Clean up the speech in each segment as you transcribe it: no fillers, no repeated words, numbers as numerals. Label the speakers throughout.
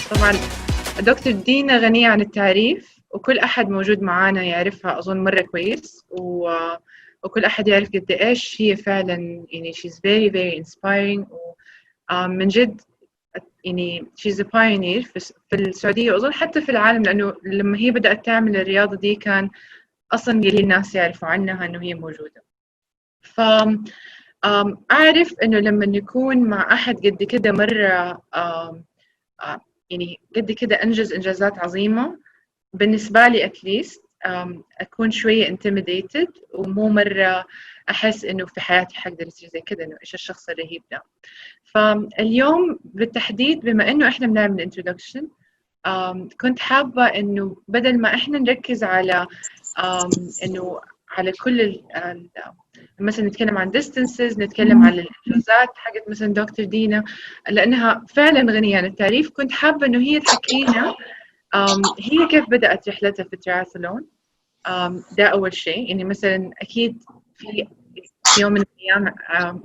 Speaker 1: طبعا دكتور دينا غنية عن التعريف، وكل أحد موجود معانا يعرفها أظن مرة كويس، وكل أحد يعرف قد إيش هي فعلا. يعني she's very very inspiring، ومن جد يعني she's a pioneer في السعودية، وأظن حتى في العالم، لأنه لما هي بدأت تعمل الرياضة دي كان أصلا قليل الناس يعرفوا عنها إنه هي موجودة. ف أعرف إنه لما نكون مع أحد قد كده مرة يعني قد كده أنجز إنجازات عظيمة، بالنسبة لي أتليست أكون شوية intimidated، ومو مرة أحس إنه في حياتي حقدر يصير زي كده، إنه إيش الشخص الرهيب ده. فاليوم بالتحديد بما إنه إحنا بنعمل introduction، كنت حابة إنه بدل ما إحنا نركز على إنه على كل مثلا نتكلم عن distances، نتكلم عن الإنجازات حقت مثلا دكتور دينا لأنها فعلا غنية عن التعريف، كنت حابة إنه هي تحكينا هي كيف بدأت رحلتها في الترياثلون. ده أول شيء. يعني مثلا أكيد في يوم من الأيام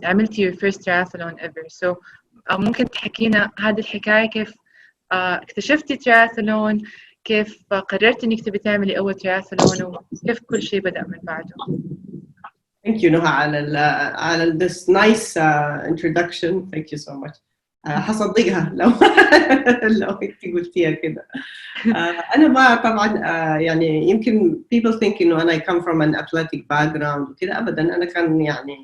Speaker 1: عملتي your first triathlon ever، so ممكن تحكينا هذه الحكاية، كيف اكتشفتي ترياثلون، كيف قررت إنك تبي تعملي أول ترياثلون، وكيف كل شيء بدأ من بعده.
Speaker 2: Thank you نهى على this nice introduction. Thank you so much. حصدقها لو انت قلتيها كده. انا ما طبعا يعني يمكن people think انه انا I come from an athletic background وكده، ابدا. انا كان يعني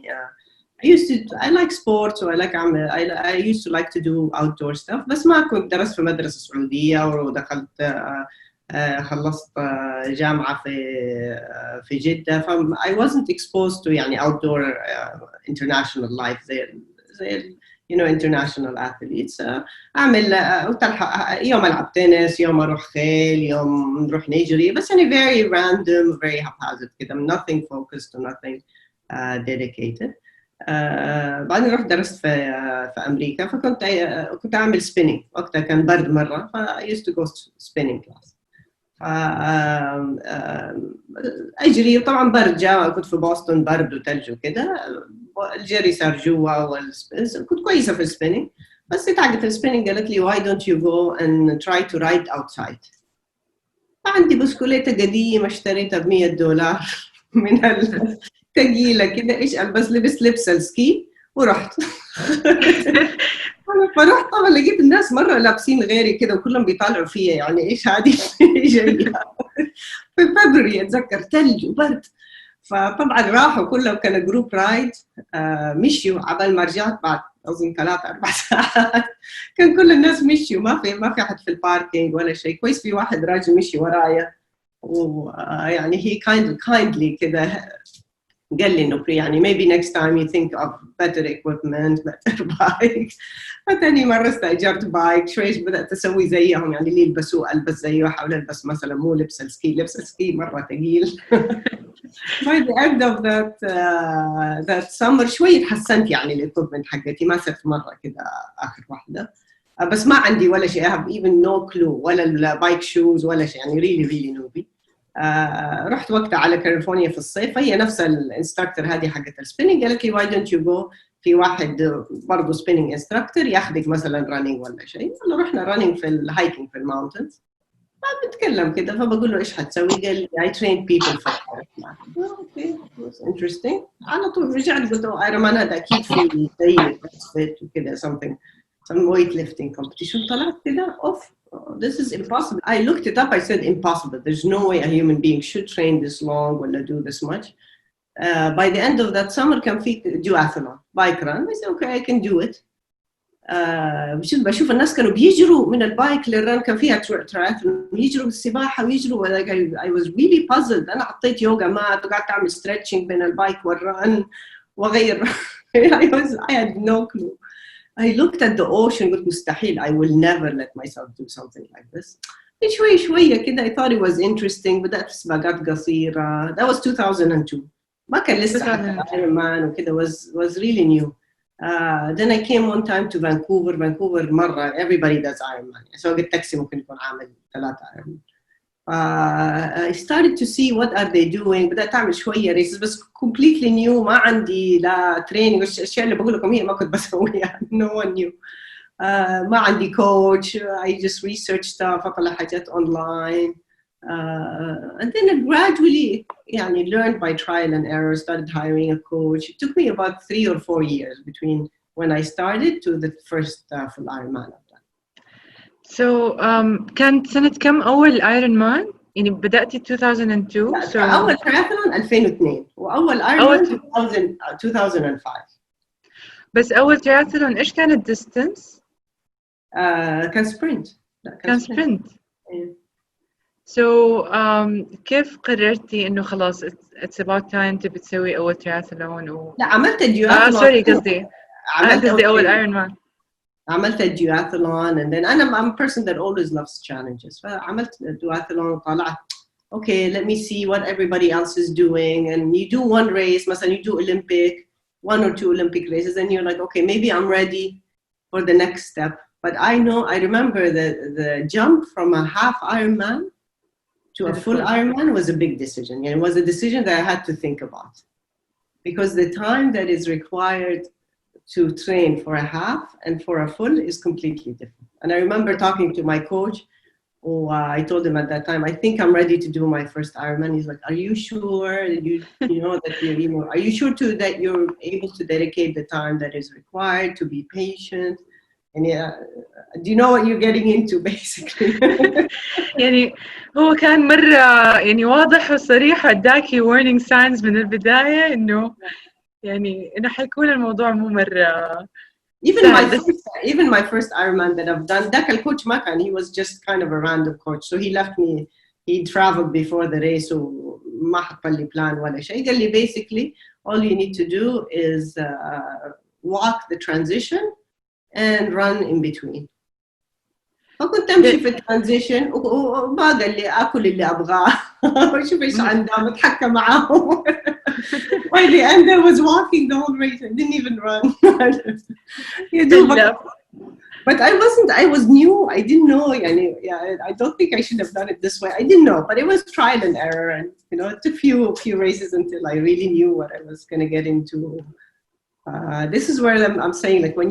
Speaker 2: I like sports و I used to like to do outdoor stuff، بس ما كنت درست في مدرسة سعودية ودخلت خلصت جامعة في جدة، I wasn't exposed to يعني outdoor international life زي you know international athletes. أعمل يوم ألعب تنس، يوم أروح خيل، يوم نروح نجري، بس يعني very random very haphazard كده، nothing focused or nothing dedicated. بعدين رحت درست في أمريكا، كنت أعمل spinning. وقتها كان برد مرة، I used to go spinning class. أجري، وطبعا برد جاء، كنت في بوسطن برد وثلج وكده، الجري صار جوا، كنت كويسة في السبيننج. بس اتعقدت السبيننج، قالت لي why don't you go and try to ride outside. عندي بسكوليتة قديمة اشتريتها $100 من ثقيلة كده، ايش البس، لبس لبس السكي ورحت. فرحت طبعا لقيت الناس مرة لابسين غيري كده، وكلهم بيطالعوا فيا، يعني ايش هذه جاية في فبراير، اتذكر ثلج وبرد. فطبعا راحوا كلهم، كان جروب رايد، مشيوا عبال ما رجعت بعد اظن 3-4 ساعات. كان كل الناس مشيوا، ما في احد في الباركينج ولا شيء. كويس في واحد راجل مشي ورايا، ويعني هي kindly كده قال لي انه يعني maybe next time you think of better equipment, better bike. فتاني مرة استأجرت بايك، شوي بدأت أسوي زيهم، يعني اللي يلبسوه ألبس زيه، أحاول ألبس مثلا مو لبس السكي مرة ثقيل. By the end of that summer شوي تحسنت، يعني الايكوبمنت حقتي ما صرت مرة كده آخر واحدة، بس ما عندي ولا شيء. I have even no clue، ولا البايك شوز ولا شيء، يعني really newbie. رحت وقتها على كاليفورنيا في الصيف، هي نفس الانستراكتور هذه حقت السبيننج، قالت لي why don't you go في واحد برضه سبيننج انستراكتور ياخذك مثلا رانينج ولا شيء. رحنا رانينج في الهايكينج في الماونتنز. بنتكلم كده، فبقول له ايش حتسوي؟ قال لي I train people for Ironman. اوكي was interesting. على طول رجعت قلت له Ironman هذا اكيد في زي CrossFit وكده some weightlifting competition. طلعت كده اوف this is impossible. I looked it up, I said impossible. There's no way a human being should train this long or do this much. By the end of that summer كان في duathlon bike run. I said okay I can do it. بشوف الناس كانوا بيجروا من البايك للرن، كان فيها ترايثلون، يجروا بالسباحه ويجروا. I was really puzzled. انا حطيت يوغا مات وقعدت اعمل stretching بين البايك والرن واغير. I had no clue. I looked at the ocean قلت مستحيل. I will never let myself do something like this. شوي شوية كده I thought it was interesting. بدأت في سباقات قصيرة. That was 2002. ما كان لسه حتى Ironman وكده was really new. Then I came one time to Vancouver. Vancouver مرة everybody does Ironman. سواق التاكسي ممكن يكون عامل 3 Ironman. I started to see what are they doing. بدأت أعمل شوية races بس completely new. ما عندي لا training. الأشياء اللي بقول لكم هي ما كنت بسويها. No one knew. ما عندي coach. I just research stuff. أطلع حاجات online. And then I gradually يعني learned by trial and error. Started hiring a coach. It took me about 3 or 4 years between when I started to the first full Ironman.
Speaker 1: So كانت سنة كم أول ايرون مان؟ يعني بدأتي 2002
Speaker 2: so أول ترياثلون 2002 وأول ايرون 2005.
Speaker 1: بس أول ترياثلون إيش كان الديستنس؟
Speaker 2: كان سبرنت.
Speaker 1: كان سبرنت. So كيف قررتي إنه خلاص it's about time تبي تسوي أول ترياثلون
Speaker 2: لا عملت الديوثلون.
Speaker 1: سوري قصدي أول ايرون مان.
Speaker 2: عملت الديوثلون and then I'm a person that always loves challenges. فعملت الديوثلون وطلعت okay let me see what everybody else is doing, and you do one race مثلا you do Olympic 1 or 2 Olympic races and you're like okay maybe I'm ready for the next step. But I remember the jump from a half Ironman to a full Ironman was a big decision. And it was a decision that I had to think about because the time that is required to train for a half and for a full is completely different. And I remember talking to my coach. I told him at that time, I think I'm ready to do my first Ironman. He's like, are you sure that you know that are you sure that you're able to dedicate the time that is required to be patient? And do you know what you're getting into basically?
Speaker 1: يعني هو كان مرة يعني واضح وصريح اداكي warning signs من البداية إنه يعني إنه حيكون الموضوع مو مرة.
Speaker 2: Even my first Ironman that I've done, ذاك الكوتش ما كان, he was just kind of a random coach. So he left me, he traveled before the race وما حط لي plan ولا شيء. قال لي basically all you need to do is walk the transition and run in between. فكنت أمشي في الترانزيشن وما قال لي أكل اللي أبغاه وشوف إيش عندها بتحكى معاهم. By the end I was walking the whole race. I didn't even run. But I was new. I didn't know. I don't think I should have done it this way. I didn't know, but it was trial and error. And it took few races until I really knew what I was going to get into. This is where I'm saying, like, when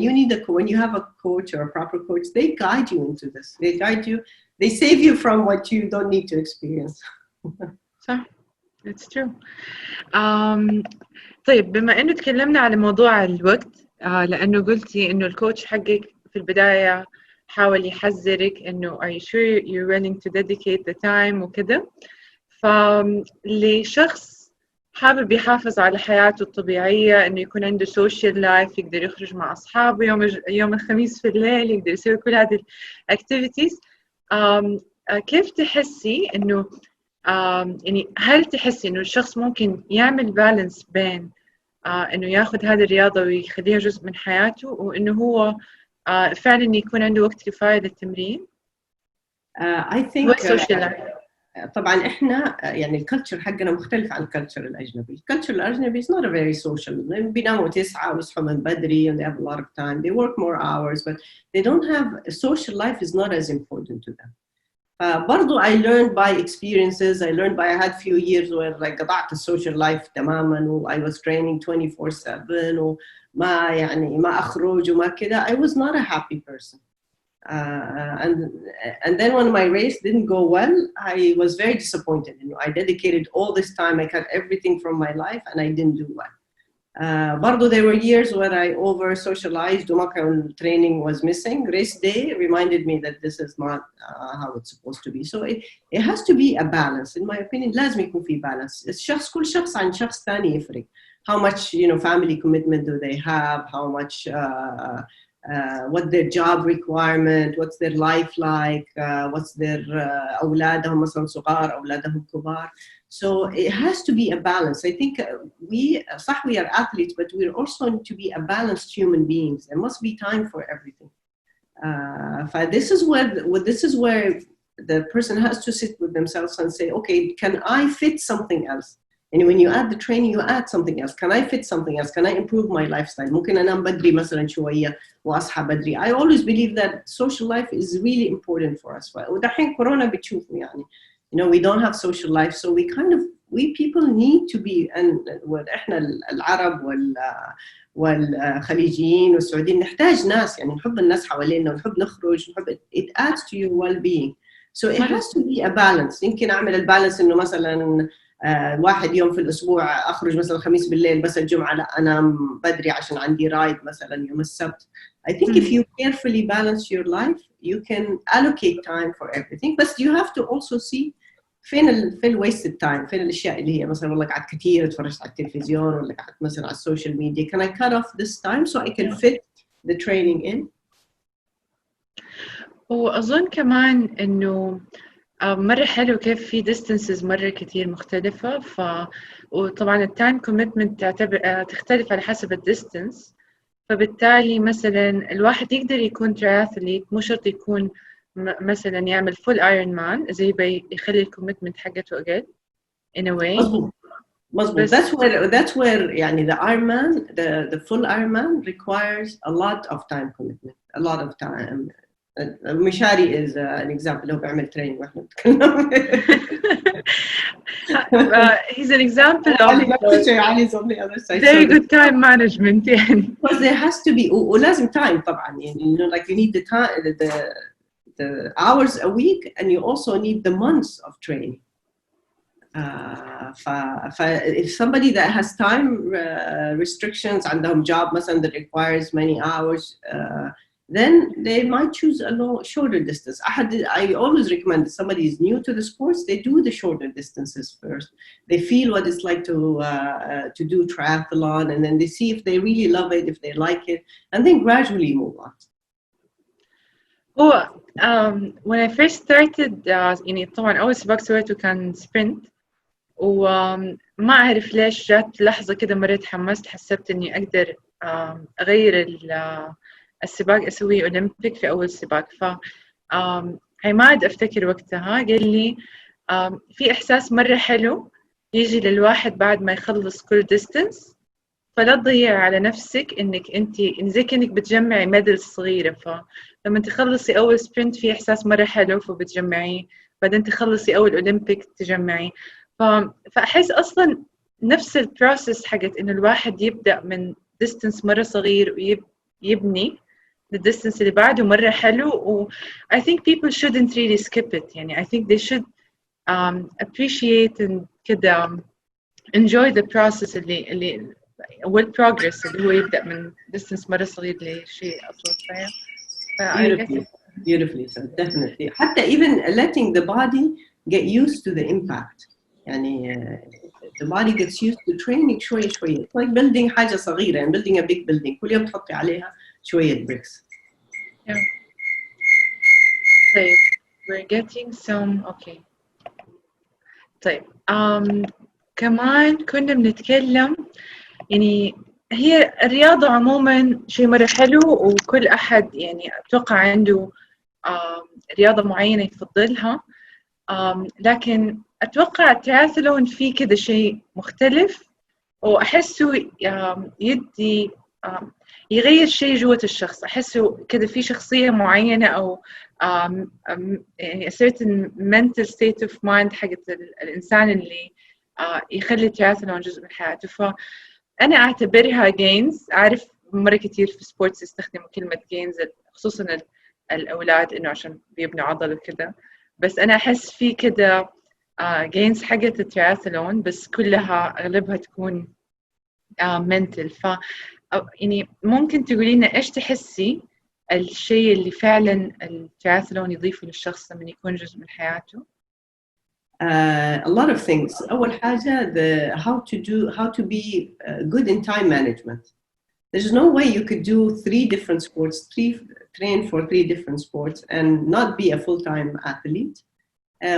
Speaker 2: you have a coach or a proper coach, they guide you into this. They guide you. They save you from what you don't need to experience.
Speaker 1: صح. It's true. طيب بما إنه تكلمنا على موضوع الوقت لأنه قلتي إنه الكوتش حقك في البداية حاول يحذرك إنه are you sure you're willing to dedicate the time وكده. فلشخص حابب يحافظ على حياته الطبيعية إنه يكون عنده social life يقدر يخرج مع أصحابه يوم الخميس في الليل يقدر يسوي كل هذه activities. كيف تحسي إنه يعني هل تحسي إنه الشخص ممكن يعمل بالانس بين إنه ياخذ هذه الرياضة ويخليها جزء من حياته وإنه هو فعلاً يكون عنده وقت كفاية للتمرين؟
Speaker 2: I think طبعاً إحنا يعني الكالتشر حقنا مختلف عن الكالتشر الأجنبي. الكالتشر الأجنبي is not a very social. بيناموا 9 ويصحوا من بدري and they have a lot of time. They work more hours, but they don't have a social life is not as important to them. برضو I learned by experiences. I learned by I had few years where like قطعت السوشيال لايف تماما و I was training 24/7 وما يعني ما أخرج وما كده. I was not a happy person. And then when my race didn't go well, I was very disappointed. I dedicated all this time. I cut everything from my life and I didn't do well. برضو there were years where I over socialized وما كان training was missing. Race day reminded me that this is not how it's supposed to be. So it has to be a balance. In my opinion لازم يكون في balance. كل شخص عن شخص ثاني يفرق. How much family commitment do they have? How much what their job requirement, what's their life like, what's their أولادهم مثلا صغار أولادهم كبار. So it has to be a balance. I think we are athletes, but we're also need to be a balanced human beings. There must be time for everything. This is where the person has to sit with themselves and say, okay, can I fit something else? And when you add the training, you add something else. Can I fit something else? Can I improve my lifestyle? ممكن أنام بدري مثلا شوية وأصحى بدري. I always believe that social life is really important for us. ودحين كورونا بتشوفوا يعني, we don't have social life, so we people need to be, and إحنا العرب والخليجيين والسعوديين نحتاج ناس, يعني نحب الناس حوالينا ونحب نخرج ونحب, it adds to your well-being. So it has to be a balance. يمكن أعمل البالانس إنه مثلا واحد يوم في الأسبوع أخرج مثلا الخميس بالليل, بس الجمعة لا أنام بدري عشان عندي رايد مثلا يوم السبت. I think if you carefully balance your life, you can allocate time for everything, but you have to also see فين wasted time, فين الأشياء اللي هي مثلا والله قعدت كثير اتفرجت على التلفزيون ولا قعدت مثلا على السوشيال ميديا. Can I cut off this time so I can fit the training in?
Speaker 1: وأظن كمان إنه مرة حلو كيف في distances مرة كتير مختلفة, وطبعا التايم كوميتمنت تختلف على حسب الديستنس. فبالتالي مثلا الواحد يقدر يكون ترياثليت, مو شرط يكون مثلا يعمل فول ايرون مان, زي يخلي الكوميتمنت حقته أقل in a way.
Speaker 2: مظبوط. That's where يعني the Ironman, the full Ironman requires a lot of time commitment, a lot of time. مشاري is an example. هو بيعمل training واحنا نتكلم.
Speaker 1: He's an example of very good time management يعني.
Speaker 2: Because there has to be, ولازم time طبعا يعني, like you need the time, the hours a week, and you also need the months of training. If somebody that has time restrictions عندهم job مثلا that requires many hours, then they might choose a shorter distance. I always recommend if somebody is new to the sports, they do the shorter distances first. They feel what it's like to do triathlon, and then they see if they really love it, if they like it, and then gradually move on.
Speaker 1: When I first started, يعني طبعا أول سباق سويته كان sprint, وما أعرف ليش جات لحظة كده مرة تحمست, حسبت إني أقدر أغير السباق أسوي أولمبيك في أول سباق. عماد أفتكر وقتها قال لي في إحساس مرة حلو يجي للواحد بعد ما يخلص كل distance, فلا تضيع على نفسك إنك أنت زي كأنك بتجمعي ميدل صغيرة. فلما تخلصي أول سبرنت في إحساس مرة حلو فبتجمعيه, بعدين تخلصي أول أولمبيك تجمعي. فأحس أصلاً نفس البروسيس حقت إنه الواحد يبدأ من distance مرة صغير ويبني الديستنس اللي بعده مرة حلو. و I think people shouldn't really skip it. يعني I think they should appreciate and كده enjoy the process اللي والprogress اللي هو يبدأ من distance مرة صغير لشيء أطول.
Speaker 2: Beautifully said, definitely. حتى even letting the body get used to the impact. يعني the body gets used to training شوية شوية. It's like building حاجة صغيرة, يعني building a big building. كل يوم تحطي عليها شوية bricks.
Speaker 1: Yeah. طيب, we're getting some. Okay. طيب, كمان كنا بنتكلم, يعني هي الرياضة عموما شيء مرة حلو, وكل أحد يعني أتوقع عنده رياضة معينة يفضلها, لكن أتوقع الترياثلون فيه كده شيء مختلف, وأحسه يدي يغير شيء جوة الشخص. أحسه كده في شخصية معينة أو يعني a certain mental state of mind حقت الإنسان اللي يخلي الترياثلون جزء من حياته. فأنا أعتبرها gains. أعرف مرة كتير في سبورتس يستخدموا كلمة gains خصوصا الأولاد إنه عشان بيبنوا عضل وكده, بس أنا أحس في كده gains حقت الترياثلون, بس كلها أغلبها تكون mental. يعني ممكن تقولينا إيش تحسي الشيء اللي فعلا الترياثلون يضيفه للشخص لما يكون جزء من حياته؟
Speaker 2: A lot of things. أول حاجة how to be good in time management. There's no way you could do train for 3 different sports and not be a full-time athlete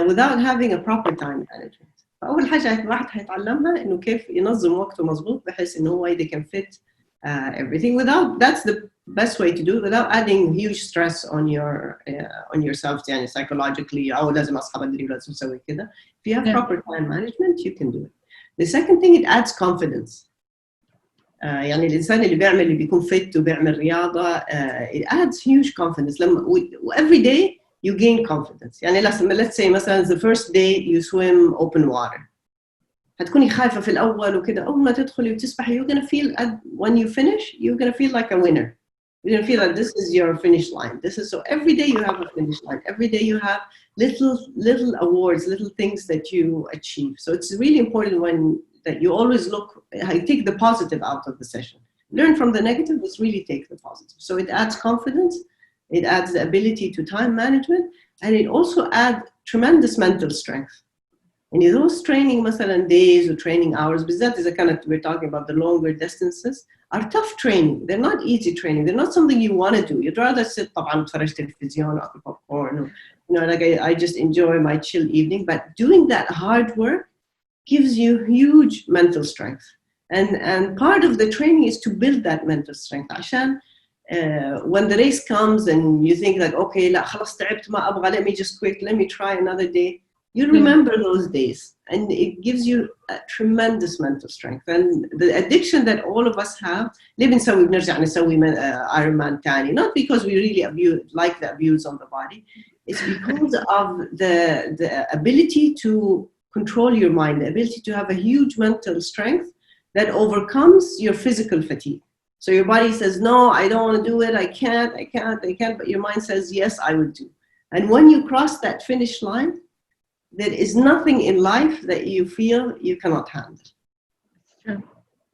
Speaker 2: without having a proper time management. فأول حاجة الواحد هيتعلمها إنه كيف ينظم وقته مظبوط بحيث إنه هو they can fit everything that's the best way to do it without adding huge stress on yourself يعني psychologically أو لازم أصحى بدري ولازم أسوي كده. If you have proper time management you can do it. The second thing, it adds confidence. يعني الإنسان اللي بيكون fit وبيعمل رياضة it adds huge confidence. every day you gain confidence. يعني let's say مثلا the first day you swim open water. هتكوني خايفة في الأول وكده أول ما تدخلي وتسبحي you're gonna feel when you finish you're gonna feel like a winner. You're gonna feel that this is your finish line. So every day you have a finish line. Every day you have little awards, little things that you achieve. So it's really important that you always take the positive out of the session. Learn from the negative, but really take the positive. So it adds confidence, it adds the ability to time management, and it also adds tremendous mental strength. And those training مثلا days or training hours, بالذات إذا we're talking about the longer distances, are tough training. They're not easy training. They're not something you want to do. You'd rather sit طبعا تفرج تلفزيون أكل popcorn. Like I just enjoy my chill evening. But doing that hard work gives you huge mental strength. And part of the training is to build that mental strength. عشان when the race comes and you think like, okay, لا خلاص تعبت ما أبغى, let me just quit, let me try another day. You remember those days, and it gives you a tremendous mental strength. And the addiction that all of us have, ليه بنرجع نسوي Ironman تاني? Not because we really like the abuse on the body. It's because of the ability to control your mind, the ability to have a huge mental strength that overcomes your physical fatigue. So your body says, no, I don't want to do it. I can't. But your mind says, yes, I will do. And when you cross that finish line, there is nothing in life that you feel you cannot handle.
Speaker 1: True.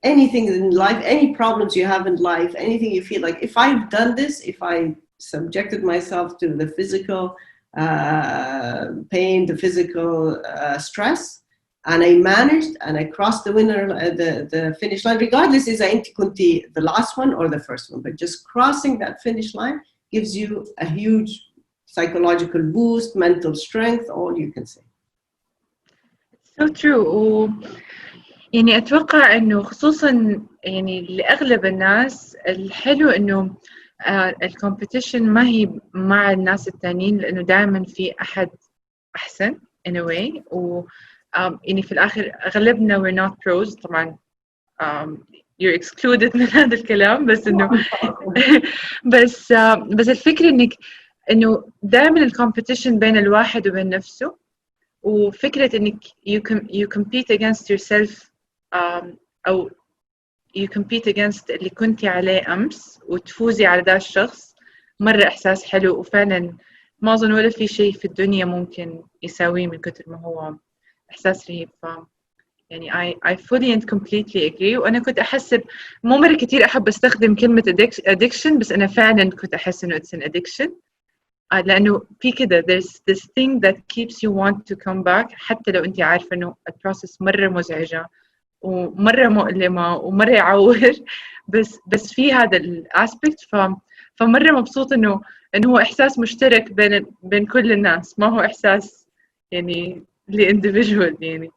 Speaker 2: Anything in life, any problems you have in life, anything you feel like, if I've done this, if I subjected myself to the physical pain, the physical stress, and I managed and I crossed the finish line, regardless إذا أنت كنتي the last one or the first one, but just crossing that finish line gives you a huge psychological boost, mental strength, all you can say.
Speaker 1: So true. يعني أتوقع إنه خصوصاً يعني لأغلب الناس الحلو إنه الكومبيتيشن ما هي مع الناس التانيين لأنه دائماً في أحد أحسن in a way يعني في الآخر أغلبنا we're not pros طبعاً you're excluded من هذا الكلام بس إنه بس الفكرة إنه دائماً الكومبيتيشن بين الواحد وبين نفسه وفكرة إنك you compete against yourself أو you compete against اللي كنتي عليه أمس وتفوزي على ذا الشخص مرة إحساس حلو وفعلاً ما أظن ولا في شيء في الدنيا ممكن يساويه من كتر ما هو إحساس رهيب. يعني I fully and completely agree. وأنا كنت أحسب مو مرة كتير أحب أستخدم كلمة addiction بس أنا فعلاً كنت أحس إنه it's an addiction لأنه في كده there's this thing that keeps you want to come back حتى لو أنت عارفة إنه البروسيس مرة مزعجة ومرة مؤلمة ومرة يعور بس في هذا الاسبكت فمرة مبسوط إنه هو إحساس مشترك بين كل الناس ما هو إحساس يعني individual يعني.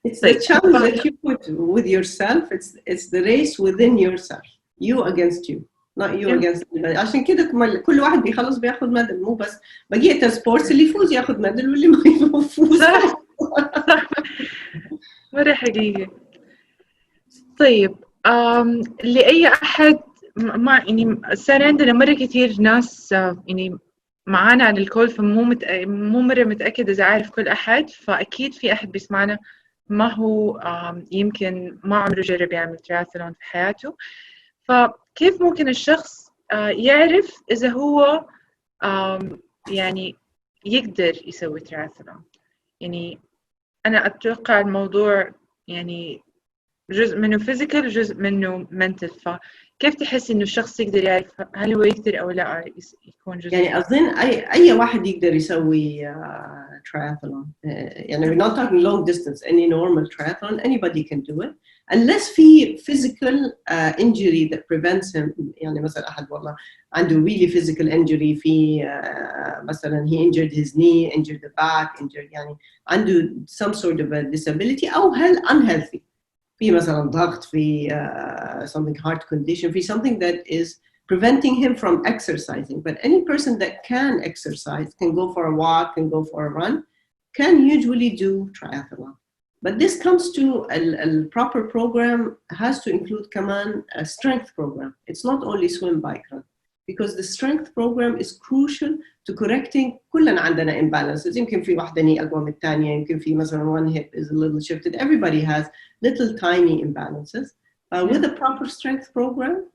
Speaker 2: It's the challenge that you put with yourself. It's the race within yourself. You against you. not you against anybody. عشان كده كل واحد بيخلص بياخد ميدل مو بس بقية السبورتس اللي يفوز ياخد ميدل واللي ما يفوز
Speaker 1: صح مرة حقيقي. طيب لأي أحد ما يعني صار عندنا مرة كتير ناس يعني معانا على الكول مو مرة متأكد إذا عارف كل أحد فأكيد في أحد بيسمعنا ما هو يمكن ما عمره جرب يعمل ترياثلون في حياته. فكيف ممكن الشخص يعرف إذا هو يعني يقدر يسوي ترياثلون؟ يعني أنا أتوقع الموضوع يعني جزء منه physical وجزء منه mental. فكيف تحس إنه الشخص يقدر يعرف هل هو يقدر أو لا يكون جزء؟
Speaker 2: يعني أظن أي واحد يقدر يسوي triathlon. يعني we're not talking long distance, any normal triathlon, anybody can do it unless في physical injury that prevents him. يعني مثلا أحد والله عنده really physical injury في مثلا he injured his knee, injured the back, injured يعني عنده some sort of a disability أو unhealthy. في مثلا ضغط في something heart condition في something that is preventing him from exercising. But any person that can exercise, can go for a walk, can go for a run, can usually do triathlon. But this comes to a proper program has to include كمان a strength program. It's not only swim, bike, run. Because the strength program is crucial to correcting كلنا عندنا imbalances. يمكن في واحدة knee أقوى من الثانية، يمكن في مثلا one hip is a little shifted. Everybody has little tiny imbalances. With a proper strength program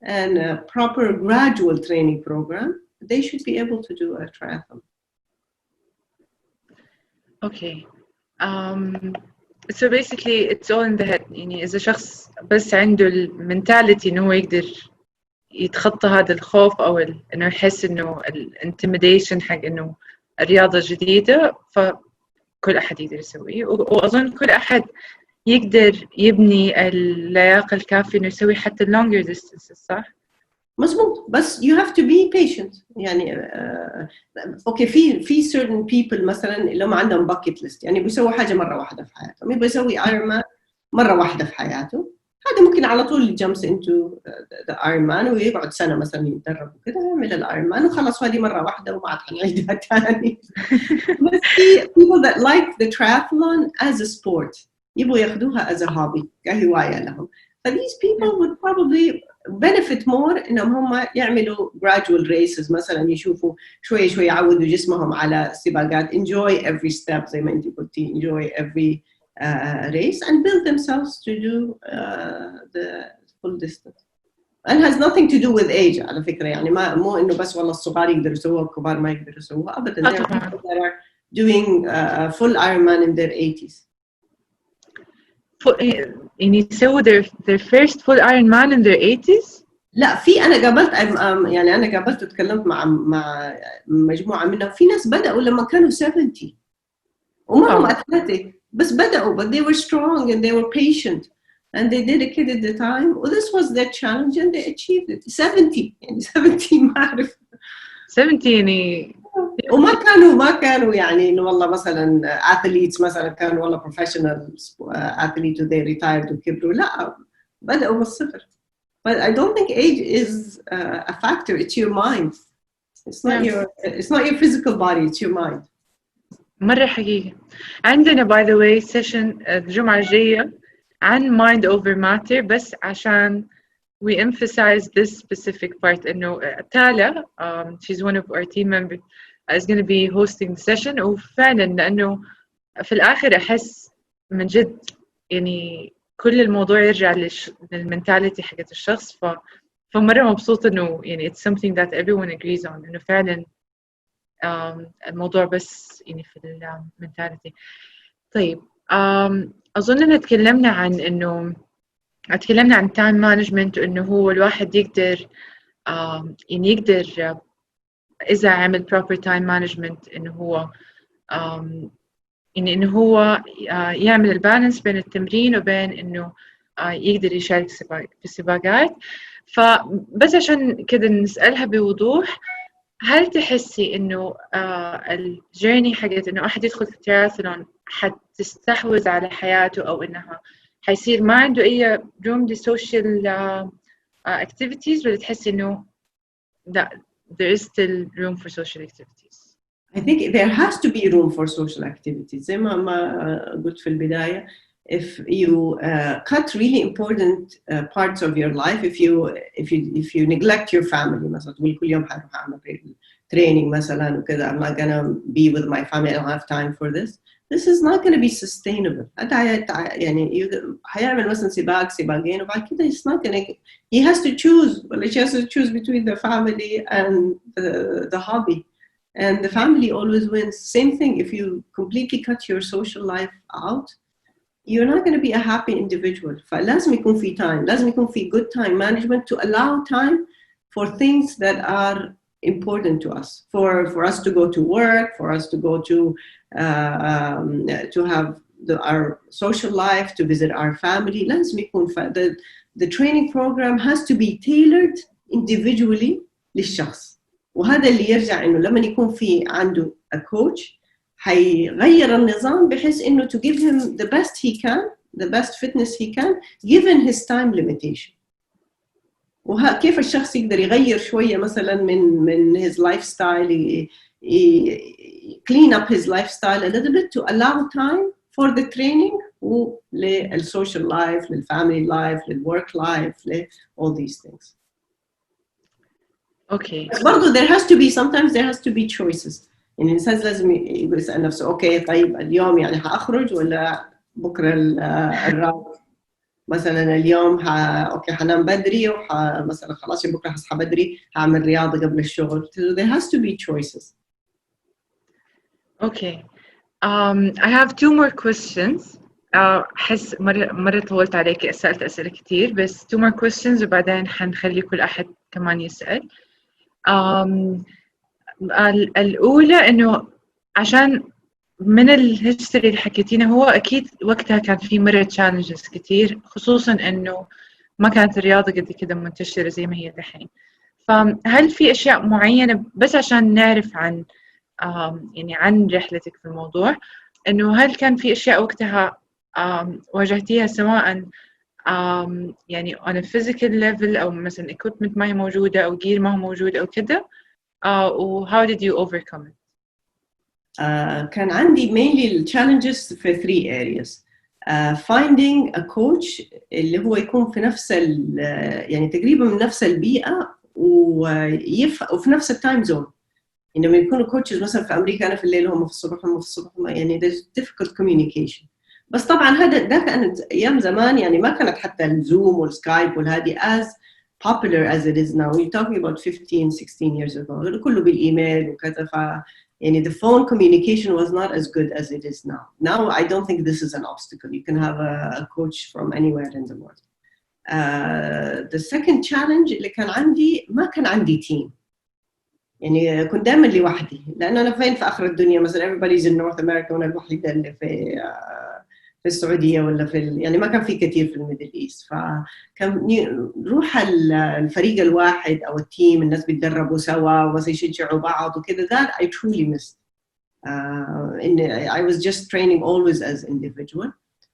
Speaker 2: and a proper gradual training program, they should be able to do a triathlon.
Speaker 1: Okay. So basically it's all in the head. يعني إذا شخص بس عنده المنتاليتي إنه هو يقدر يتخطى هذا الخوف أو إنه يحس إنه الانتميديشن حق إنه الرياضة جديدة، فكل أحد يقدر يسويه. وأظن كل أحد يقدر يبني اللياقة الكافية إنه يسوي حتى longer distances، صح؟
Speaker 2: مظبوط، بس you have to be patient. يعني اوكي في certain people مثلا اللي هم عندهم bucket list، يعني بيسووا حاجة مرة واحدة في حياتهم، يبغى يسوي Ironman مرة واحدة في حياته، هذا ممكن على طول jumps into the Ironman ويقعد سنة مثلا يتدرب وكده يعمل الأيرمان وخلص هذه مرة واحدة وما عاد حنعيدها ثاني. بس في people that like the triathlon as a sport يبغوا ياخدوها as a hobby كهواية لهم. So these people would probably benefit more إنهم هم يعملوا gradual races مثلا، يشوفوا شوي شوي يعودوا جسمهم على السباقات، enjoy every step زي ما أنت قلتي، enjoy every race and build themselves to do the full distance. And has nothing to do with age على فكرة، يعني مو إنه بس والله الصغار يقدروا يسووها والكبار ما يقدروا يسووها أبدا. There are people that are doing full Ironman in their 80s.
Speaker 1: يعني يسووا their first full Ironman in their 80s؟
Speaker 2: لا، في أنا قابلت يعني أنا قابلت وتكلمت مع مجموعة منهم، في ناس بدأوا لما كانوا 70 وما هم athletic بس بدأوا but they were strong and they were patient and they dedicated the time. Well, this was their challenge and they achieved it. 70 يعني 70 ما أعرف
Speaker 1: 70 يعني
Speaker 2: وما كانوا يعني إنه والله مثلا athletes مثلا كانوا والله professional athletes و they retired وكبروا، لا بدأوا بالصفر. But I don't think age is a factor. It's your mind. It's not your physical body. It's your mind.
Speaker 1: مرة حقيقي. عندنا by the way session الجمعة الجاية عن mind over matter، بس عشان we emphasize this specific part إنه تالا she's one of our team members is going to be hosting the session. وفعلا لأنه في الآخر أحس من جد يعني كل الموضوع يرجع للمنتاليتي حقت الشخص. فمرة مبسوطة إنه يعني it's something that everyone agrees on إنه فعلا الموضوع بس يعني في المنتاليتي. طيب أظن إن تكلمنا عن time management، وإنه هو الواحد يقدر يعني يقدر إذا عمل proper time management إنه هو إنه هو يعمل البالانس بين التمرين وبين إنه يقدر يشارك في السباقات. فبس عشان كده نسألها بوضوح، هل تحسي إنه الجيرني حقت إنه أحد يدخل في التراثلون حتستحوذ على حياته، أو إنها حيصير ما عنده أي room للسوشيال activities، ولا تحسي إنه there is still room for social activities؟
Speaker 2: I think there has to be room for social activities. زي ما قلت في البداية، if you cut really important parts of your life, if you neglect your family مثلا تقول كل يوم حروح أعمل training مثلا وكذا، I'm not gonna be with my family, I don't have time for this. This is not going to be sustainable. يعني هيعمل مثلا سباقين وبعد كده it's not going to. He has to choose. Well, he has to choose between the family and the hobby. And the family always wins. Same thing, if you completely cut your social life out, you're not going to be a happy individual. فلازم يكون في time, لازم يكون في good time management to allow time for things that are important to us, for us to go to work, for us to go to have our social life, to visit our family. لازم يكون the training program has to be tailored individually للشخص. وهذا اللي يرجع إنه لما يكون في عنده a coach هيغير النظام بحيث إنه to give him the best he can, the best fitness he can, given his time limitation. وكيف الشخص يقدر يغير شوية مثلا من his lifestyle, clean up his lifestyle a little bit to allow time for the training للsocial life, للfamily life, للwork life, all these things.
Speaker 1: Okay.
Speaker 2: But برضو sometimes there has to be choices. يعني الإنسان لازم يسأل نفسه أوكي طيب اليوم يعني هأخرج ولا بكرة الراحة. مثلا اليوم أوكي هنام بدري مثلا خلاص بكرة هصحى بدري هعمل رياضة قبل الشغل. So there has to be choices.
Speaker 1: Okay. I have two more questions. أحس مرة طولت عليك سألت أسئلة كتير بس two more questions وبعدين حنخلي كل أحد كمان يسأل. الأولى إنه عشان من الهيستوري اللي حكيتينه هو أكيد وقتها كان في مرة challenges كتير خصوصاً إنه ما كانت الرياضة قد كده منتشرة زي ما هي دحين. فهل في أشياء معينة بس عشان نعرف عن يعني عن رحلتك في الموضوع إنه هل كان في أشياء وقتها واجهتيها سواء يعني on a physical level أو مثلاً equipment ما هي موجودة أو gear ما هو موجود أو كده و how did you overcome it؟
Speaker 2: كان عندي mainly challenges في three areas. Finding a coach اللي هو يكون في نفس يعني تقريبا من نفس البيئة وفي نفس التايم زون. يعني لما يكونوا coaches مثلا في أمريكا أنا في الليل هم في الصبح هم في الصبح يعني there's difficult communication. بس طبعا ده كانت أيام زمان يعني ما كانت حتى الزوم والسكايب والهادي as popular as it is now. We're talking about 15, 16 years ago. كله بالإيميل وكذا يعني the phone communication was not as good as it is now. Now I don't think this is an obstacle. You can have a coach from anywhere in the world. The second challenge اللي كان عندي ما كان عندي team. يعني كنت دائما لوحدي لأن أنا فين في آخر الدنيا مثلا everybody's in North America وأنا الوحيدة اللي في السعودية ولا يعني ما كان في كثير في الميدل إيست. فكان روح الفريق الواحد أو التيم الناس بيتدربوا سوا وبس يشجعوا بعض وكذا that I truly missed. I was just training always as individual.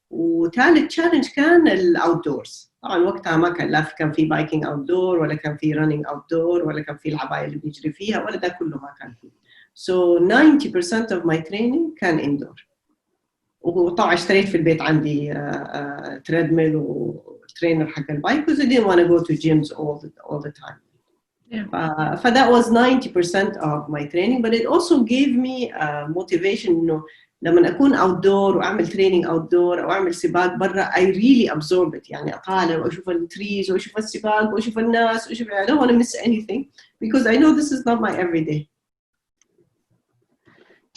Speaker 2: وثالث challenge كان الأوتدورز. طبعا وقتها ما كان في بايكينج أوتدور ولا كان في رانينج أوتدور ولا كان في العباية اللي بيجري فيها ولا ده كله ما كان فيه. So 90% of my training كان indoor. وطبعا اشتريت في البيت عندي تريدميل وترينر حق البايك because I didn't want to go to gyms all the time. Yeah. That was 90% of my training, but it also gave me motivation إنه لما أكون outdoor وأعمل training outdoor أو أعمل سباق برا I really absorb it. يعني أطالع وأشوف التريز وأشوف السباق وأشوف الناس وأشوف I don't want to miss anything because I know this is not my everyday.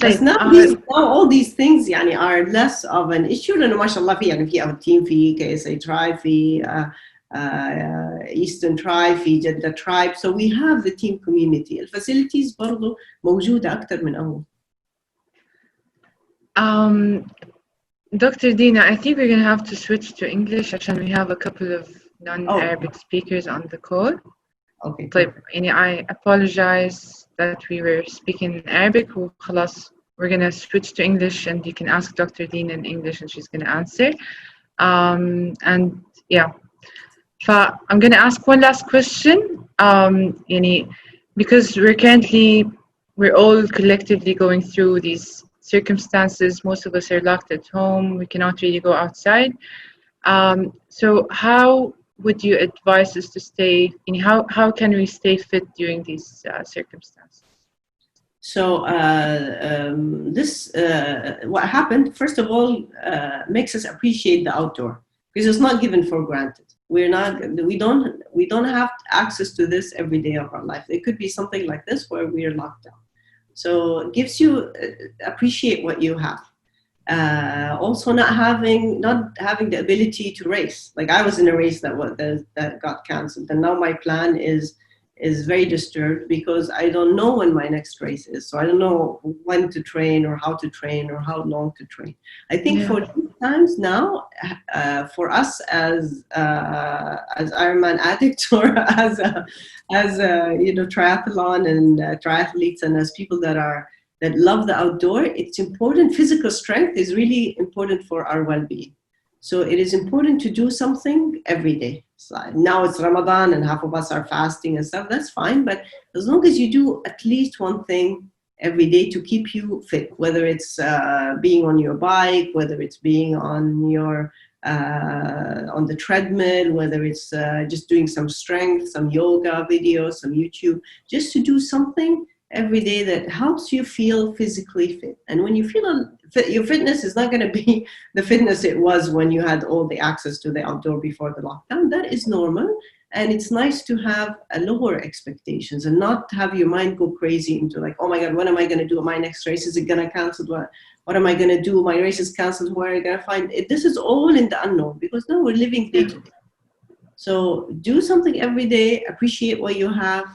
Speaker 2: But now all these things يعني are less of an issue لأنه ما شاء الله في يعني في team في KSA tribe في Eastern tribe في جدة tribe so we have the team community. الفاسيلتيز برضو موجودة أكتر من أول.
Speaker 1: Dr. Dina, I think we're going to have to switch to English عشان we have a couple of non-Arabic speakers on the call.
Speaker 2: Okay.
Speaker 1: طيب يعني I apologize that we were speaking in Arabic وخلاص we're going to switch to English and you can ask Dr. Dina in English and she's going to answer. And yeah. I'm going to ask one last question. يعني because we're all collectively going through these circumstances. Most of us are locked at home. We cannot really go outside. So how would you advise us to stay, how can we stay fit during these circumstances?
Speaker 2: So what happened, first of all, makes us appreciate the outdoor because it's not given for granted. We don't have access to this every day of our life. It could be something like this where we are locked down. So it gives you appreciate what you have. Also not having the ability to race. Like I was in a race that got canceled, and now my plan is very disturbed because I don't know when my next race is. So I don't know when to train or how to train or how long to train. I think
Speaker 1: Yeah.
Speaker 2: for these times now, for us as Ironman addicts or as triathlon and triathletes, and as people that love the outdoor, it's important. Physical strength is really important for our well-being. So it is important to do something every day. So now it's Ramadan and half of us are fasting and stuff. That's fine. But as long as you do at least one thing every day to keep you fit, whether it's being on your bike, whether it's being on your on the treadmill, whether it's just doing some strength, some yoga videos, some YouTube, just to do something every day that helps you feel physically fit. And when you feel fit, your fitness is not going to be the fitness it was when you had all the access to the outdoor before the lockdown. That is normal. And it's nice to have a lower expectations and not have your mind go crazy into like, oh my God, what am I going to do at my next race? Is it going to cancel? What am I going to do? My race is canceled. Where am I going to find it? This is all in the unknown because now we're living day to day. So do something every day. Appreciate what you have.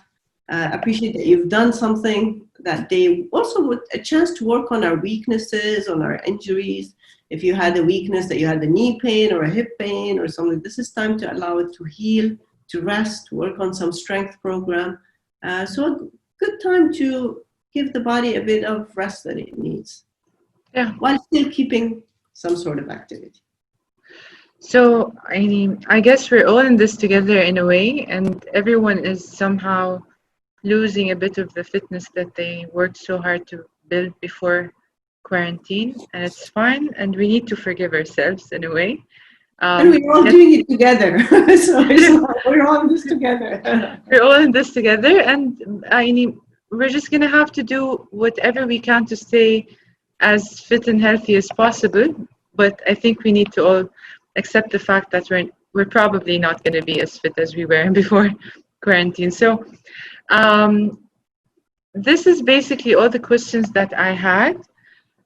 Speaker 2: Appreciate that you've done something that day. Also with a chance to work on our weaknesses, on our injuries. If you had a weakness that you had a knee pain or a hip pain or something, this is time to allow it to heal, to rest, to work on some strength program. So good time to give the body a bit of rest that it needs.
Speaker 1: Yeah.
Speaker 2: While still keeping some sort of activity.
Speaker 1: So, I mean, I guess we're all in this together in a way, and everyone is somehow losing a bit of the fitness that they worked so hard to build before quarantine, and it's fine, and we need to forgive ourselves in a way.
Speaker 2: And we're all doing it together. So we're all in this together.
Speaker 1: We're all in this together, and I mean, we're just gonna have to do whatever we can to stay as fit and healthy as possible. But I think we need to all accept the fact that we're probably not going to be as fit as we were before quarantine. So this is basically all the questions that I had.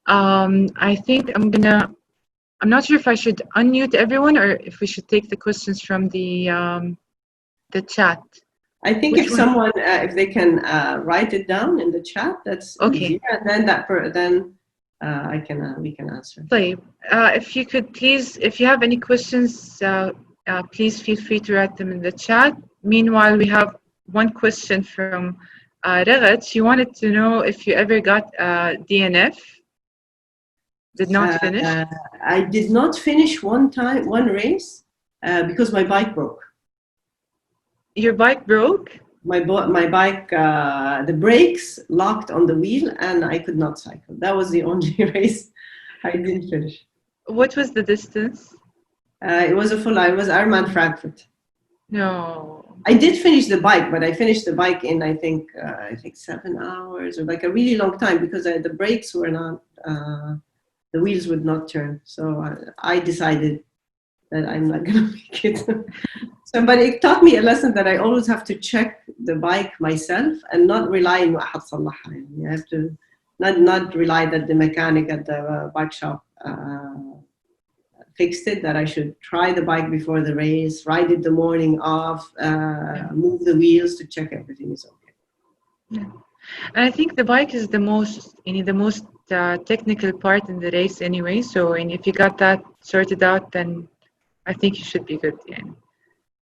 Speaker 1: I think I'm not sure if I should unmute everyone or if we should take the questions from the chat.
Speaker 2: I think if they can write it down in the chat, that's
Speaker 1: okay.
Speaker 2: easier. And then we can answer.
Speaker 1: طيب, if you could please, if you have any questions, please feel free to write them in the chat. Meanwhile, we have one question from Raghat. She wanted to know if you ever got DNF. Did not finish?
Speaker 2: I did not finish one race because my bike broke.
Speaker 1: Your bike broke?
Speaker 2: My bike, the brakes locked on the wheel and I could not cycle. That was the only race I didn't finish.
Speaker 1: What was the distance?
Speaker 2: It was I was Ironman Frankfurt.
Speaker 1: No.
Speaker 2: I did finish the bike, but I finished the bike in, I think 7 hours or like a really long time because the brakes were not, the wheels would not turn. So I decided that I'm not going to make it. But it taught me a lesson that I always have to check the bike myself and not rely on واحد صلحها. You have to not rely that the mechanic at the bike shop fixed it, that I should try the bike before the race, ride it the morning off, move the wheels to check everything is okay.
Speaker 1: Yeah. And I think the bike is the most technical part in the race anyway. So if you got that sorted out, then I think you should be good. Yeah.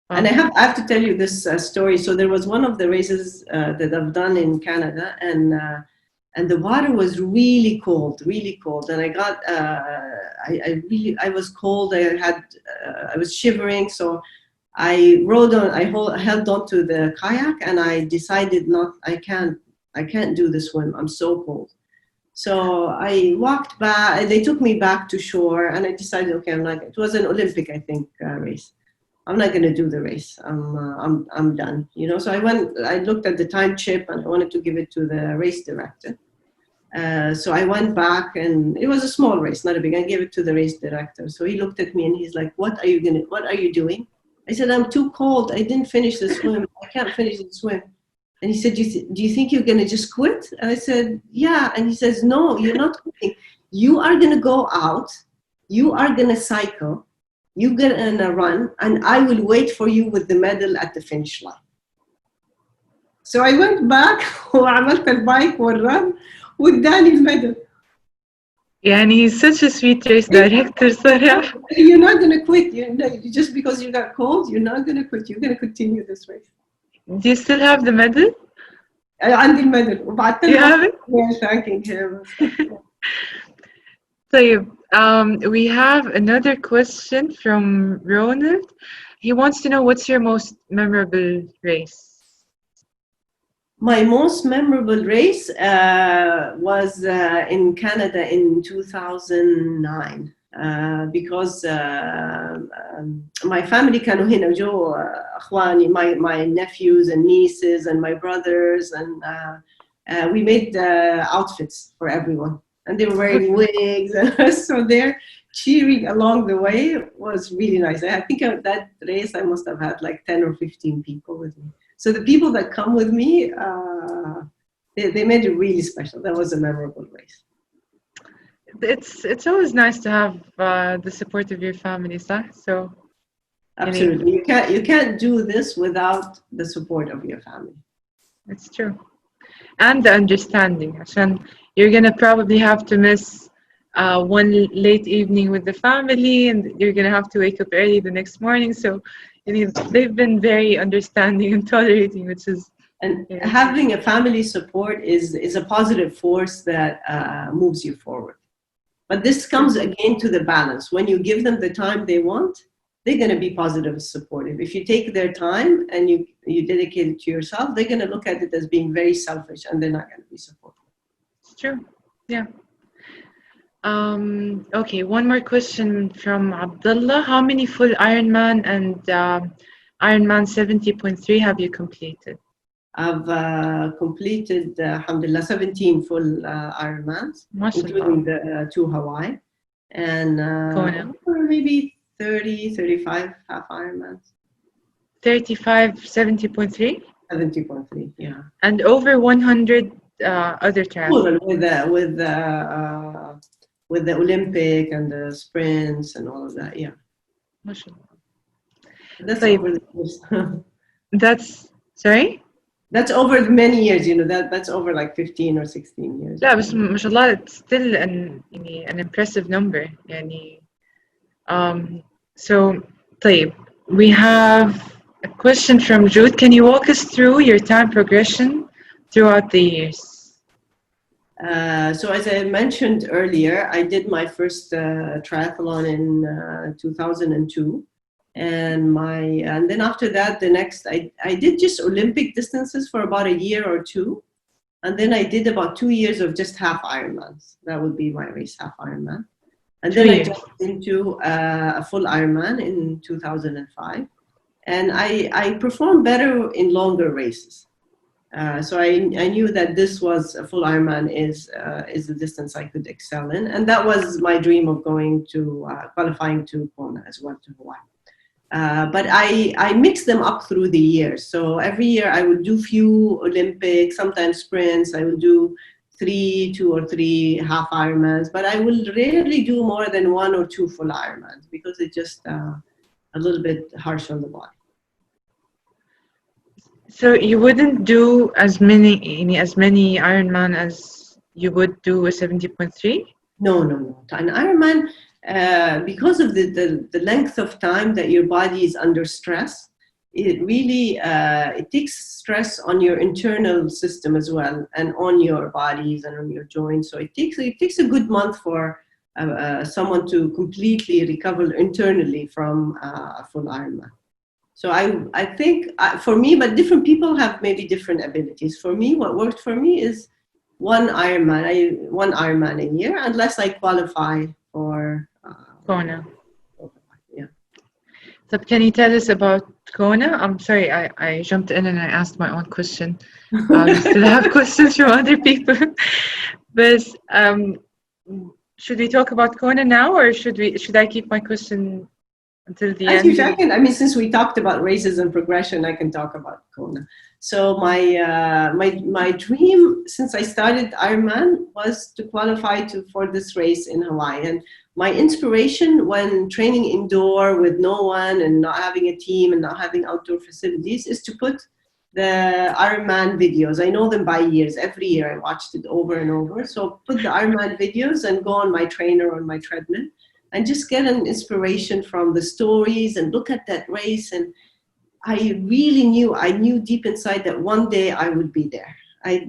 Speaker 2: And I have to tell you this story. So there was one of the races that I've done in Canada, and the water was really cold, and I got I was cold. I was shivering, so I held on to the kayak, and I decided I can't do the swim. I'm so cold. So I walked back. They took me back to shore, and I decided, okay, it was an Olympic, I think, race. I'm not going to do the race. I'm done. So I looked at the time chip and I wanted to give it to the race director. So I went back, and it was a small race, not a big. I gave it to the race director. So he looked at me and he's like, what are you doing? I said, I'm too cold. I didn't finish the swim. I can't finish the swim. And he said, do you think you're going to just quit? And I said, yeah. And he says, no, you're not quitting. you are going to go out, you are going to cycle, you're going to run, and I will wait for you with the medal at the finish line. So I went back وعملت البايك والرن واداني الميدل.
Speaker 1: يعني he's such a sweet race director صراحة.
Speaker 2: You're not going to quit. Just because you got cold, you're not going to quit. You're going to continue this race.
Speaker 1: Do you still have the medal?
Speaker 2: عندي الميدل وبعت
Speaker 1: You have it?
Speaker 2: Yeah, thanking him.
Speaker 1: طيب, we have another question from Ronald. He wants to know, what's your most memorable race?
Speaker 2: My most memorable race was in Canada in 2009 because my family كانوا هنا جو أخواني, my nephews and nieces and my brothers, and we made outfits for everyone, and they were wearing wigs, and so they're cheering along the way was really nice. I think that race I must have had like 10 or 15 people with me. So the people that come with me, they made it really special. That was a memorable race.
Speaker 1: It's always nice to have the support of your family, so
Speaker 2: absolutely, you can't do this without the support of your family.
Speaker 1: It's true, and the understanding. عشان you're gonna probably have to miss one late evening with the family, and you're gonna have to wake up early the next morning. So they've been very understanding and tolerating, which is.
Speaker 2: And having a family support is a positive force that moves you forward. But this comes again to the balance. When you give them the time they want, they're going to be positive and supportive. If you take their time and you dedicate it to yourself, they're going to look at it as being very selfish, and they're not going to be supportive. It's
Speaker 1: true. Yeah. Okay, one more question from Abdullah. How many full Ironman and Ironman 70.3 have you completed?
Speaker 2: I've completed, alhamdulillah, 17 full Ironmans, including the 2 Hawaii, and maybe 30, 35 half Ironmans.
Speaker 1: 35, 70.3?
Speaker 2: 70.3, yeah.
Speaker 1: And over 100 other triathlons?
Speaker 2: With the Olympic and the sprints and all of that, yeah.
Speaker 1: MashaAllah.
Speaker 2: That's over the years.
Speaker 1: Sorry?
Speaker 2: That's over many years, that's over like 15 or 16 years.
Speaker 1: لا بس ما شاء الله, it's still an impressive number. So طيب, we have a question from Jude. Can you walk us through your time progression throughout the years?
Speaker 2: So as I mentioned earlier, I did my first triathlon in 2002. And then after that, the next, I did just Olympic distances for about a year or two. And then I did about 2 years of just half Ironmans. That would be my race, half Ironman. And then I jumped into a full Ironman in 2005. And I performed better in longer races. So I knew that this was a full Ironman is the distance I could excel in. And that was my dream of going to qualifying to Kona as well, to Hawaii. But I mixed them up through the years. So every year I would do few Olympics, sometimes sprints. I would do 2 or 3 half Ironmans, but I will rarely do more than 1 or 2 full Ironmans because it's just a little bit harsh on the body.
Speaker 1: So you wouldn't do as many Ironman as you would do a 70.3?
Speaker 2: No. An Ironman, because of the length of time that your body is under stress, it really it takes stress on your internal system as well, and on your bodies and on your joints. So it takes a good month for someone to completely recover internally from a full Ironman. So I think for me, but different people have maybe different abilities. For me, what worked for me is one Ironman a year, unless I qualify for
Speaker 1: Kona.
Speaker 2: Yeah.
Speaker 1: So can you tell us about Kona? I'm sorry, I jumped in and I asked my own question. We still have questions from other people. But should we talk about Kona now, or should I keep my question until the end?
Speaker 2: I mean, since we talked about races and progression, I can talk about Kona. So my dream since I started Ironman was to qualify for this race in Hawaii. And my inspiration when training indoor with no one and not having a team and not having outdoor facilities is to put the Ironman videos. I know them by years. Every year I watched it over and over. So put the Ironman videos and go on my trainer on my treadmill and just get an inspiration from the stories and look at that race. And I knew deep inside that one day I would be there.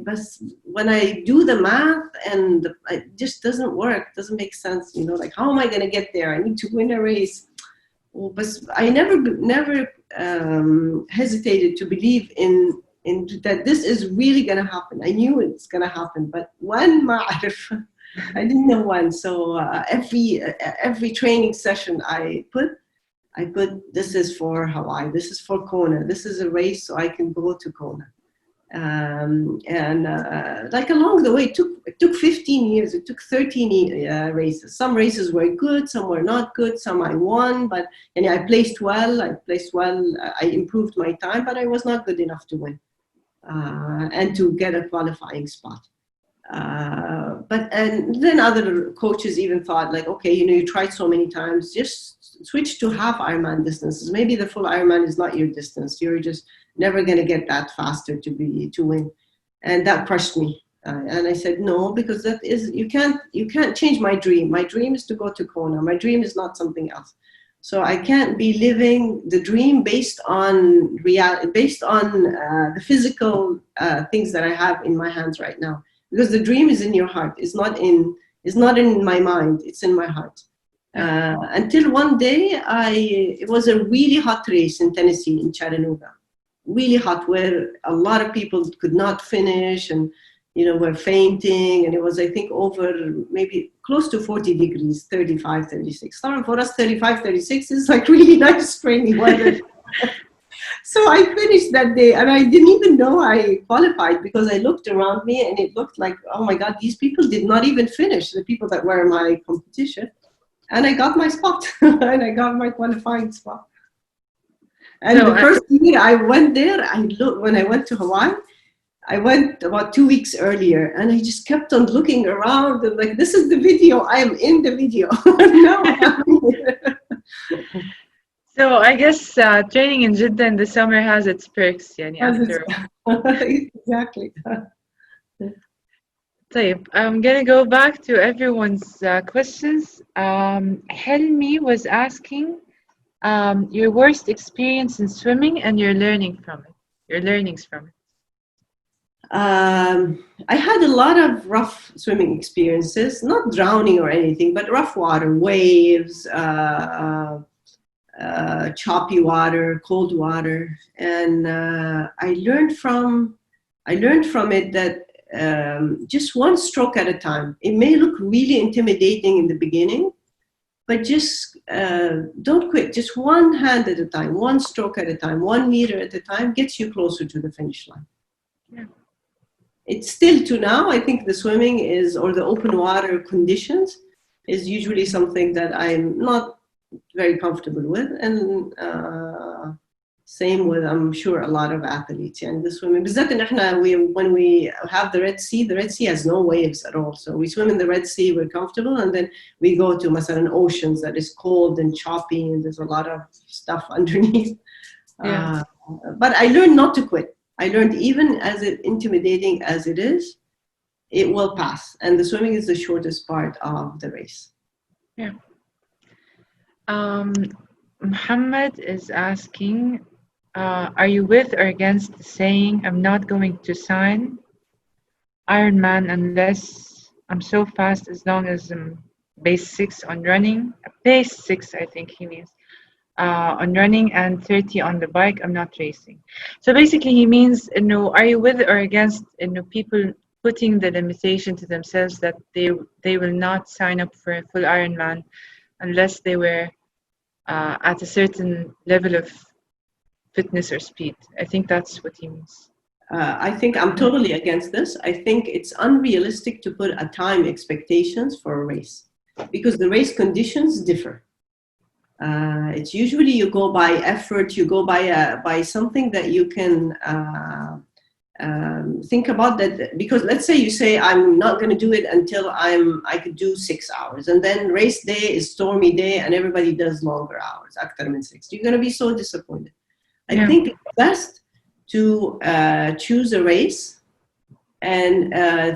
Speaker 2: But when I do the math and it just doesn't work, doesn't make sense, like how am I going to get there? I need to win a race. But I never hesitated to believe in that this is really going to happen. I knew it's going to happen, but when ma'arif, I didn't know when. So every training session I put, this is for Hawaii, this is for Kona, this is a race so I can go to Kona. Like along the way, it took 15 years, it took 13 races. Some races were good, some were not good, some I won, but I placed well, I improved my time, but I was not good enough to win and to get a qualifying spot. And then other coaches even thought like, okay, you tried so many times, just switch to half Ironman distances. Maybe the full Ironman is not your distance. You're just never going to get that faster to win. And that crushed me. And I said, no, because you can't change my dream. My dream is to go to Kona. My dream is not something else. So I can't be living the dream based on reality, based on the physical things that I have in my hands right now. Because the dream is in your heart. It's not in my mind. It's in my heart. Until one day, it was a really hot race in Tennessee, in Chattanooga. Really hot, where a lot of people could not finish and, were fainting. And it was, I think, over maybe close to 40 degrees, 35, 36. For us, 35, 36 is like really nice rainy weather. So I finished that day and I didn't even know I qualified because I looked around me and it looked like, oh my God, these people did not even finish, the people that were in my competition. And I got my spot and I got my qualifying spot. And the first year I went there, when I went to Hawaii, I went about 2 weeks earlier and I just kept on looking around and like, this is the video, I am in the video. Now I'm here.
Speaker 1: So I guess training in Jeddah in the summer has its perks, after.
Speaker 2: Exactly.
Speaker 1: طيب, I'm gonna go back to everyone's questions. Helmi was asking your worst experience in swimming and your learnings from it.
Speaker 2: I had a lot of rough swimming experiences, not drowning or anything, but rough water, waves, choppy water, cold water, and I learned from it that just one stroke at a time. It may look really intimidating in the beginning, but just don't quit. Just one hand at a time, one stroke at a time, 1 meter at a time gets you closer to the finish line. Yeah. It's still to now, I think the swimming or the open water conditions is usually something that I'm not very comfortable with, and same with, I'm sure, a lot of athletes. And the swimming, when we have the Red Sea has no waves at all. So we swim in the Red Sea, we're comfortable, and then we go to masalan oceans that is cold and choppy, and there's a lot of stuff underneath. Yeah. But I learned not to quit. I learned even as intimidating as it is, it will pass. And the swimming is the shortest part of the race.
Speaker 1: Yeah. Muhammad is asking, are you with or against the saying, I'm not going to sign Ironman unless I'm so fast as long as I'm base 6 on running, base 6 I think he means, on running and 30 on the bike, I'm not racing. So basically he means, are you with or against people putting the limitation to themselves that they will not sign up for a full Ironman unless they were at a certain level of fitness or speed. I think that's what he means.
Speaker 2: I think I'm totally against this. I think it's unrealistic to put a time expectations for a race because the race conditions differ. It's usually you go by effort, you go by something that you can think about that, because let's say you say I'm not going to do it until I could do 6 hours, and then race day is stormy day and everybody does longer hours, أكتر من 6. You're going to be so disappointed. I think it's best to choose a race, and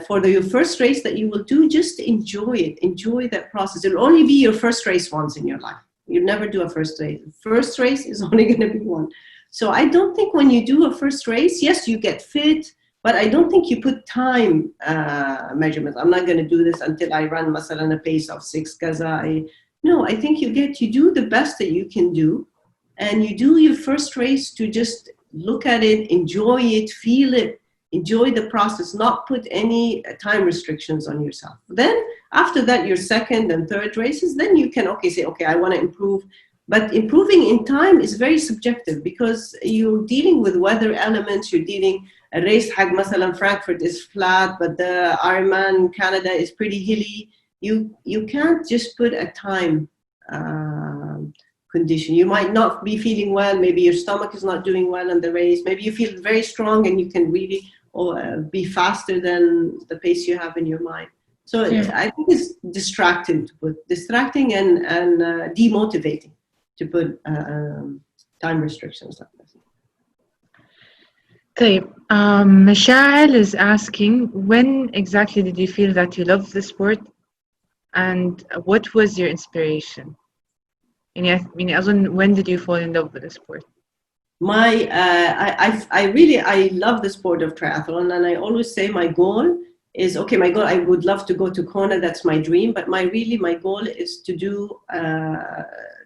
Speaker 2: for your first race that you will do, just enjoy it, enjoy that process. It'll only be your first race once in your life. You'll never do a first race. First race is only going to be one. So I don't think when you do a first race, yes, you get fit, but I don't think you put time measurements. I'm not going to do this until I run مثلا a pace of 6 because no, I think you do the best that you can do, and you do your first race to just look at it, enjoy it, feel it, enjoy the process, not put any time restrictions on yourself. Then after that, your second and third races, then you can say, okay, I want to improve. But improving in time is very subjective because you're dealing with weather elements. You're dealing a race حق مثلا Frankfurt is flat, but the Ironman Canada is pretty hilly. You can't just put a time condition. You might not be feeling well. Maybe your stomach is not doing well in the race. Maybe you feel very strong and you can really be faster than the pace you have in your mind. So I think it's distracting and demotivating to put time restrictions like this.
Speaker 1: طيب, Mashal is asking, when exactly did you feel that you loved the sport, and what was your inspiration? يعني أظن, when did you fall in love with the sport?
Speaker 2: I love the sport of triathlon, and I always say my goal is, I would love to go to Kona, that's my dream, but my goal is to do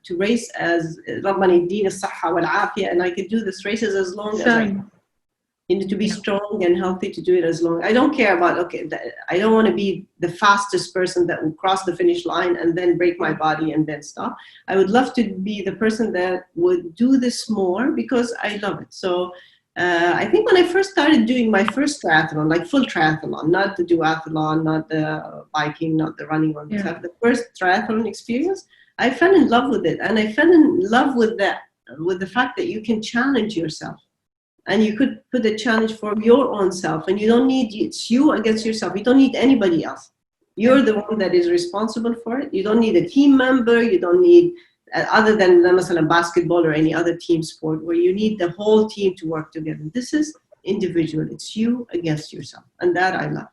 Speaker 2: to race as ربنا يدينا الصحة والعافية, and I could do these races as long as I to be strong and healthy, to do it as long. I don't care about, I don't want to be the fastest person that will cross the finish line and then break my body and then stop. I would love to be the person that would do this more because I love it. So I think when I first started doing my first triathlon, like full triathlon, not the duathlon, not the biking, not the running one, the first triathlon experience, I fell in love with it. And I fell in love with the fact that you can challenge yourself. And you could put a challenge for your own self, and you don't need, it's you against yourself. You don't need anybody else. You're the one that is responsible for it. You don't need a team member. You don't need, other than مثلا basketball or any other team sport, where you need the whole team to work together. This is individual. It's you against yourself. And that I love.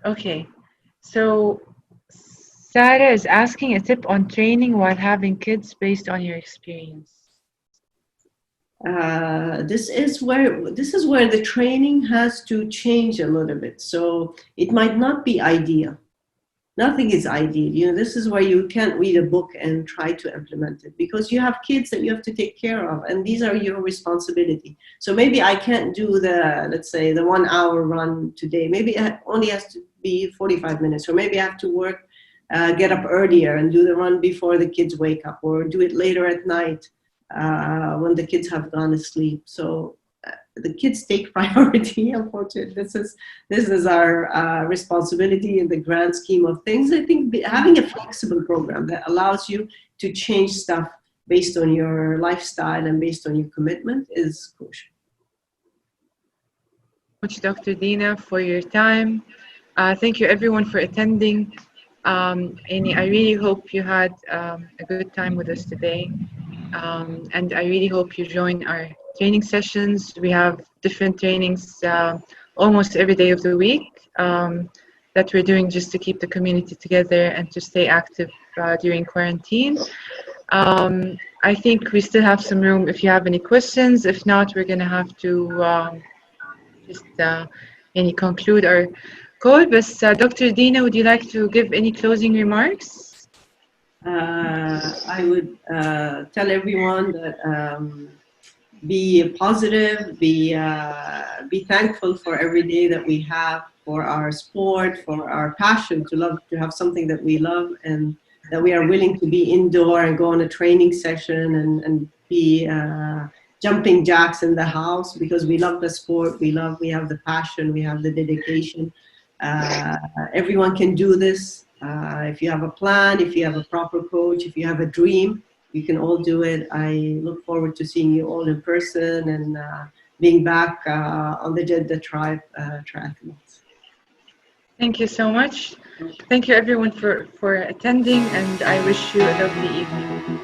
Speaker 1: Okay. So Sarah is asking a tip on training while having kids based on your experience.
Speaker 2: This is where the training has to change a little bit. So it might not be ideal. Nothing is ideal. This is where you can't read a book and try to implement it, because you have kids that you have to take care of, and these are your responsibility. So maybe I can't do let's say the 1 hour run today. Maybe it only has to be 45 minutes, or maybe I have to work, get up earlier and do the run before the kids wake up, or do it later at night. When the kids have gone to sleep. So the kids take priority, unfortunately. This is our responsibility in the grand scheme of things. I think having a flexible program that allows you to change stuff based on your lifestyle and based on your commitment is crucial.
Speaker 1: Thank you, Dr. Dina, for your time. Thank you, everyone, for attending. Amy, I really hope you had a good time with us today. And I really hope you join our training sessions. We have different trainings almost every day of the week that we're doing just to keep the community together and to stay active during quarantine. I think we still have some room if you have any questions. If not, we're going to have to just conclude our call. But Dr. Dina, would you like to give any closing remarks?
Speaker 2: I would tell everyone that be positive, be thankful for every day that we have, for our sport, for our passion to have something that we love, and that we are willing to be indoor and go on a training session and be jumping jacks in the house, because we love the sport, we have the passion, we have the dedication. Everyone can do this. If you have a plan, if you have a proper coach, if you have a dream, you can all do it. I look forward to seeing you all in person and being back on the Jeddah triathlons.
Speaker 1: Thank you so much. Thank you everyone for attending, and I wish you a lovely evening.